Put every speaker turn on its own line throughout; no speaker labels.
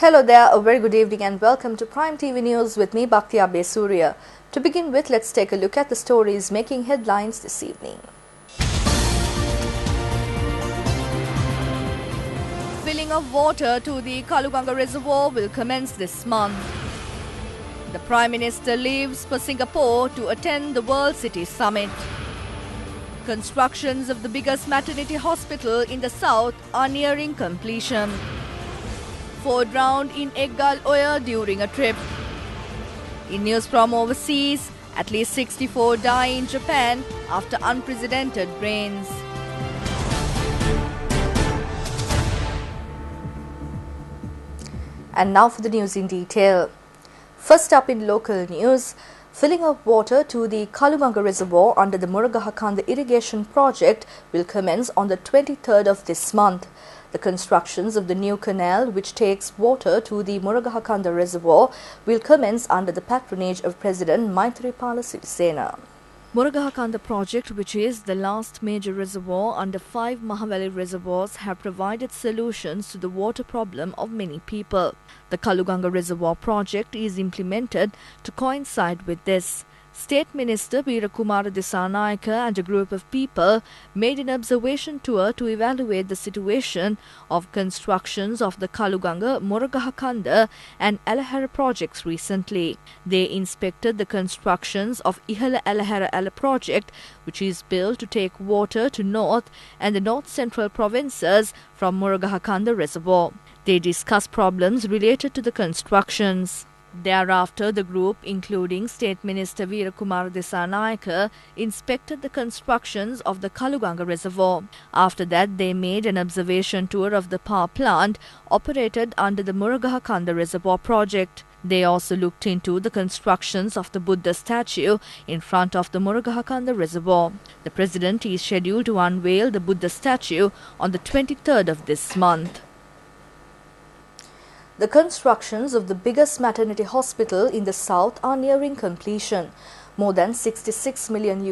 Hello there, a very good evening and welcome to Prime TV News with me, Bhaktya Besurya. To begin with, let's take a look at the stories making headlines this evening. Filling of water to the Kaluganga Reservoir will commence this month. The Prime Minister leaves for Singapore to attend the World City Summit. Constructions of the biggest maternity hospital in the south are nearing completion. 4 drowned in Eggal Oya during a trip. In news from overseas, at least 64 die in Japan after unprecedented rains. And now for the news in detail. First up in local news, filling of water to the Kaluganga Reservoir under the Murugahakanda irrigation project will commence on the 23rd of this month. The constructions of the new canal, which takes water to the Murugahakanda Reservoir, will commence under the patronage of President Maithripala Sirisena. Murugahakanda project, which is the last major reservoir under 5 Mahaweli reservoirs, have provided solutions to the water problem of many people. The Kaluganga Reservoir project is implemented to coincide with this. State Minister Veerakumara Dissanayake and a group of people made an observation tour to evaluate the situation of constructions of the Kaluganga, Murugahakanda and Alahara projects recently. They inspected the constructions of Ihala Alahara Ala project, which is built to take water to north and the north-central provinces from Murugahakanda Reservoir. They discussed problems related to the constructions. Thereafter, the group, including State Minister Veerakumara Dissanayake, inspected the constructions of the Kaluganga Reservoir. After that, they made an observation tour of the power plant operated under the Murugahakanda Reservoir project. They also looked into the constructions of the Buddha statue in front of the Murugahakanda Reservoir. The President is scheduled to unveil the Buddha statue on the 23rd of this month. The constructions of the biggest maternity hospital in the south are nearing completion. More than $66 million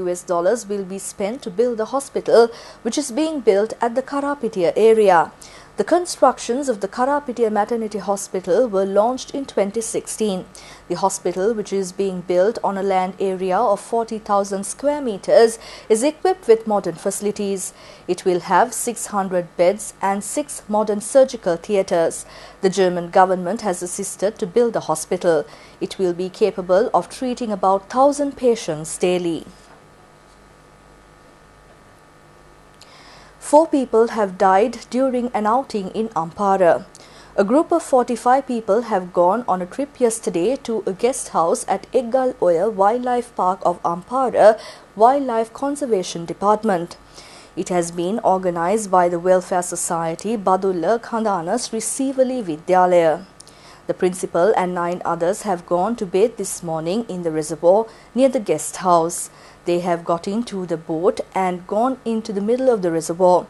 will be spent to build the hospital, which is being built at the Karapitia area. The constructions of the Karapitia Maternity Hospital were launched in 2016. The hospital, which is being built on a land area of 40,000 square meters, is equipped with modern facilities. It will have 600 beds and 6 modern surgical theatres. The German government has assisted to build the hospital. It will be capable of treating about 1,000 patients daily. 4 people have died during an outing in Ampara. A group of 45 people have gone on a trip yesterday to a guest house at Eggal Oya Wildlife Park of Ampara Wildlife Conservation Department. It has been organized by the Welfare Society Badulla Khandana Sri Sivali Vidyalaya. The principal and 9 others have gone to bathe this morning in the reservoir near the guest house. They have got into the boat and gone into the middle of the reservoir.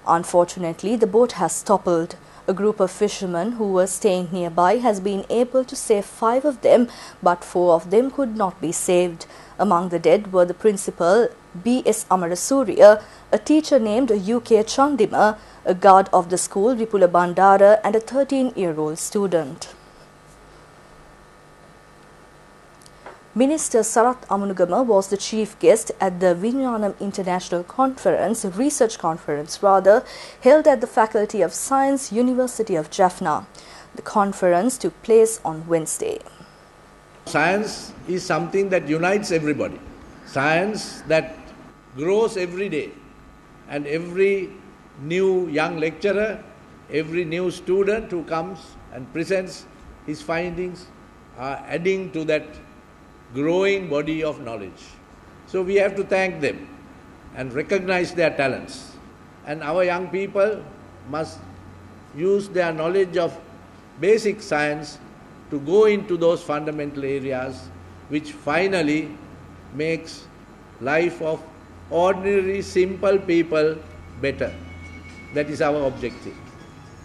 Unfortunately, the boat has toppled. A group of fishermen who were staying nearby has been able to save 5 of them, but 4 of them could not be saved. Among the dead were the principal, B.S. Amarasuriya, a teacher named U.K. Chandima, a guard of the school, Vipula Bandara, and a 13-year-old student. Minister Sarath Amunugama was the chief guest at the Vijnanam International Research Conference, held at the Faculty of Science, University of Jaffna. The conference took place on Wednesday.
Science is something that unites everybody. Science that grows every day. And every new young lecturer, every new student who comes and presents his findings are adding to that growing body of knowledge. So we have to thank them and recognize their talents. And our young people must use their knowledge of basic science to go into those fundamental areas which finally makes life of ordinary, simple people better. That is our objective.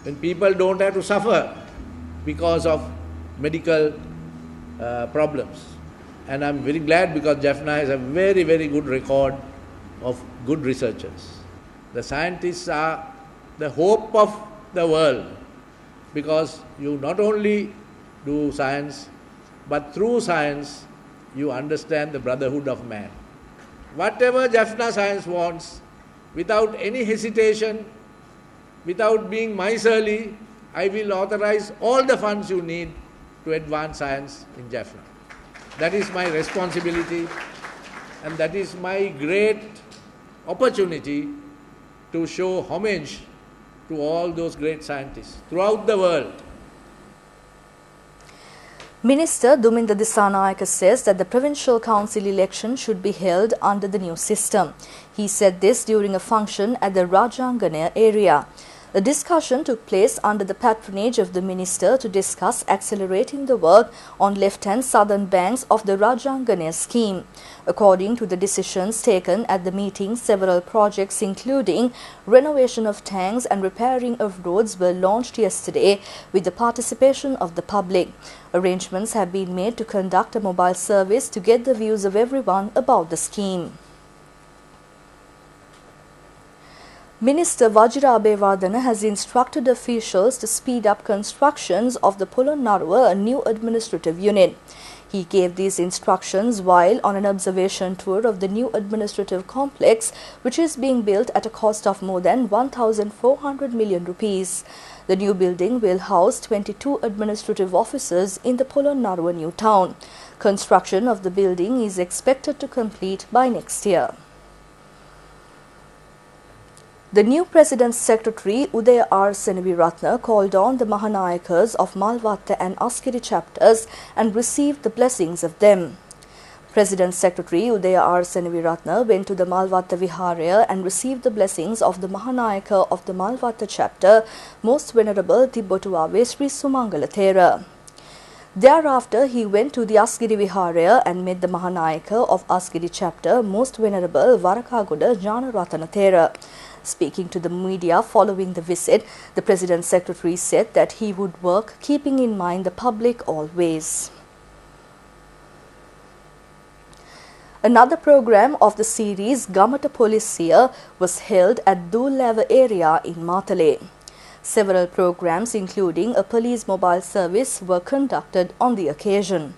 When people don't have to suffer because of medical problems. And I'm very glad because Jaffna has a very, very good record of good researchers. The scientists are the hope of the world. because you not only do science, but through science you understand the brotherhood of man. Whatever Jaffna Science wants, without any hesitation, without being miserly, I will authorize all the funds you need to advance science in Jaffna. That is my responsibility, and that is my great opportunity to show homage to all those great scientists throughout the world.
Minister Duminda Disanayake says that the provincial council election should be held under the new system. He said this during a function at the Rajangana area. The discussion took place under the patronage of the minister to discuss accelerating the work on left and southern banks of the Rajangana scheme. According to the decisions taken at the meeting, several projects including renovation of tanks and repairing of roads were launched yesterday with the participation of the public. Arrangements have been made to conduct a mobile service to get the views of everyone about the scheme. Minister Vajira Abeyewardena has instructed officials to speed up constructions of the Polonnaruwa new administrative unit. He gave these instructions while on an observation tour of the new administrative complex, which is being built at a cost of more than 1,400 million rupees. The new building will house 22 administrative offices in the Polonnaruwa new town. Construction of the building is expected to complete by next year. The new President's Secretary Udaya R. Senaviratne called on the Mahanayakas of Malvatta and Askeri chapters and received the blessings of them. President Secretary Udaya R. Senaviratne went to the Malvatta Viharaya and received the blessings of the Mahanayaka of the Malvatta chapter, Most Venerable Tibbotuave Sri Sumangala Thera. Thereafter, he went to the Askeri Viharaya and met the Mahanayaka of Askeri chapter, Most Venerable Varakagoda Janaratana Thera. Speaking to the media following the visit, the President Secretary said that he would work keeping in mind the public always. Another program of the series Gamata Polisia was held at Dulava area in Matale. Several programs including a police mobile service were conducted on the occasion.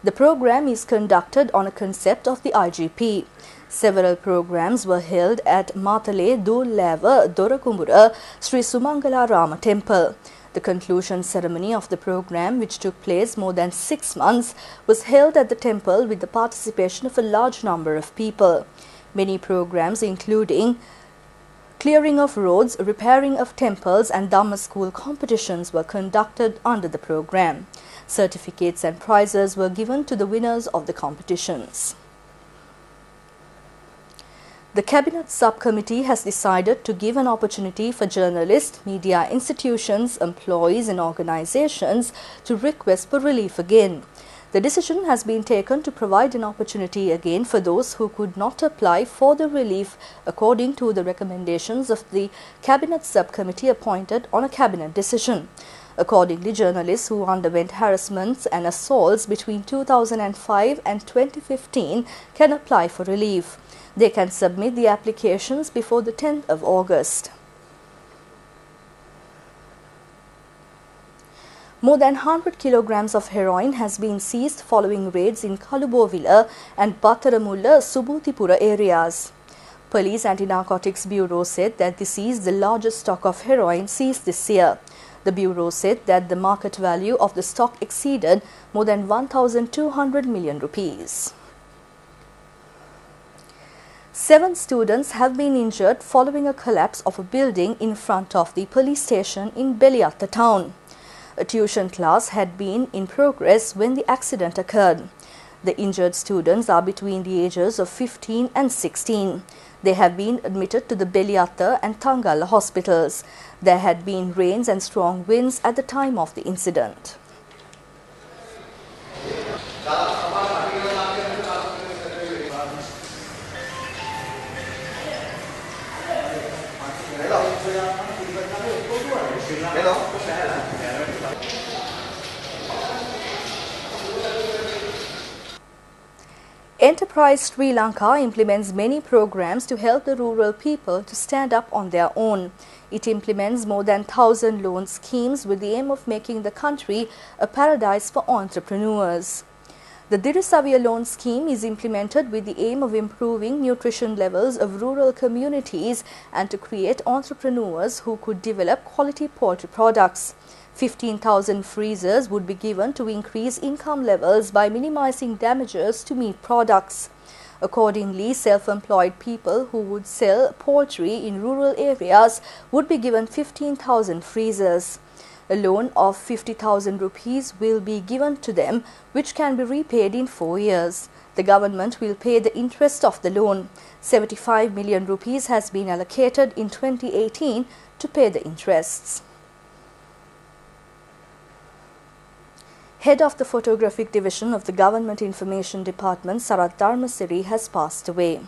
The program is conducted on a concept of the IGP. Several programs were held at Matale Dulava Dorakumbura Sri Sumangala Rama Temple. The conclusion ceremony of the program, which took place more than 6 months, was held at the temple with the participation of a large number of people. Many programs including clearing of roads, repairing of temples and Dhamma school competitions were conducted under the program. Certificates and prizes were given to the winners of the competitions. The Cabinet Subcommittee has decided to give an opportunity for journalists, media institutions, employees and organizations to request for relief again. The decision has been taken to provide an opportunity again for those who could not apply for the relief according to the recommendations of the Cabinet Subcommittee appointed on a Cabinet decision. Accordingly, journalists who underwent harassments and assaults between 2005 and 2015 can apply for relief. They can submit the applications before the 10th of August. More than 100 kilograms of heroin has been seized following raids in Kalubovila and Battaramulla Subutipura areas. Police Anti-Narcotics Bureau said that this is the largest stock of heroin seized this year. The Bureau said that the market value of the stock exceeded more than 1,200 million rupees. 7 students have been injured following a collapse of a building in front of the police station in Beliatta town. A tuition class had been in progress when the accident occurred. The injured students are between the ages of 15 and 16. They have been admitted to the Beliatta and Tangala hospitals. There had been rains and strong winds at the time of the incident. Enterprise Sri Lanka implements many programs to help the rural people to stand up on their own. It implements more than 1,000 loan schemes with the aim of making the country a paradise for entrepreneurs. The Dirusavia loan scheme is implemented with the aim of improving nutrition levels of rural communities and to create entrepreneurs who could develop quality poultry products. 15,000 freezers would be given to increase income levels by minimizing damages to meat products. Accordingly, self-employed people who would sell poultry in rural areas would be given 15,000 freezers. A loan of 50,000 rupees will be given to them, which can be repaid in 4 years. The government will pay the interest of the loan. 75 million rupees has been allocated in 2018 to pay the interests. Head of the Photographic Division of the Government Information Department, Sarath Dharmasiri, has passed away.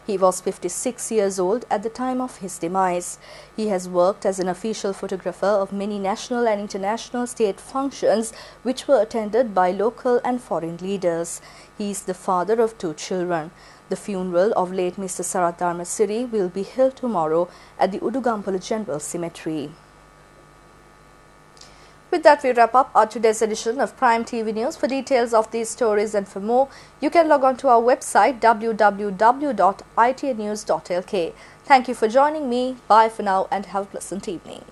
He was 56 years old at the time of his demise. He has worked as an official photographer of many national and international state functions which were attended by local and foreign leaders. He is the father of 2 children. The funeral of late Mr. Sarath Dharmasiri will be held tomorrow at the Udugampala General Cemetery. With that, we wrap up our today's edition of Prime TV News. For details of these stories and for more, you can log on to our website www.itnews.lk. Thank you for joining me. Bye for now and have a pleasant evening.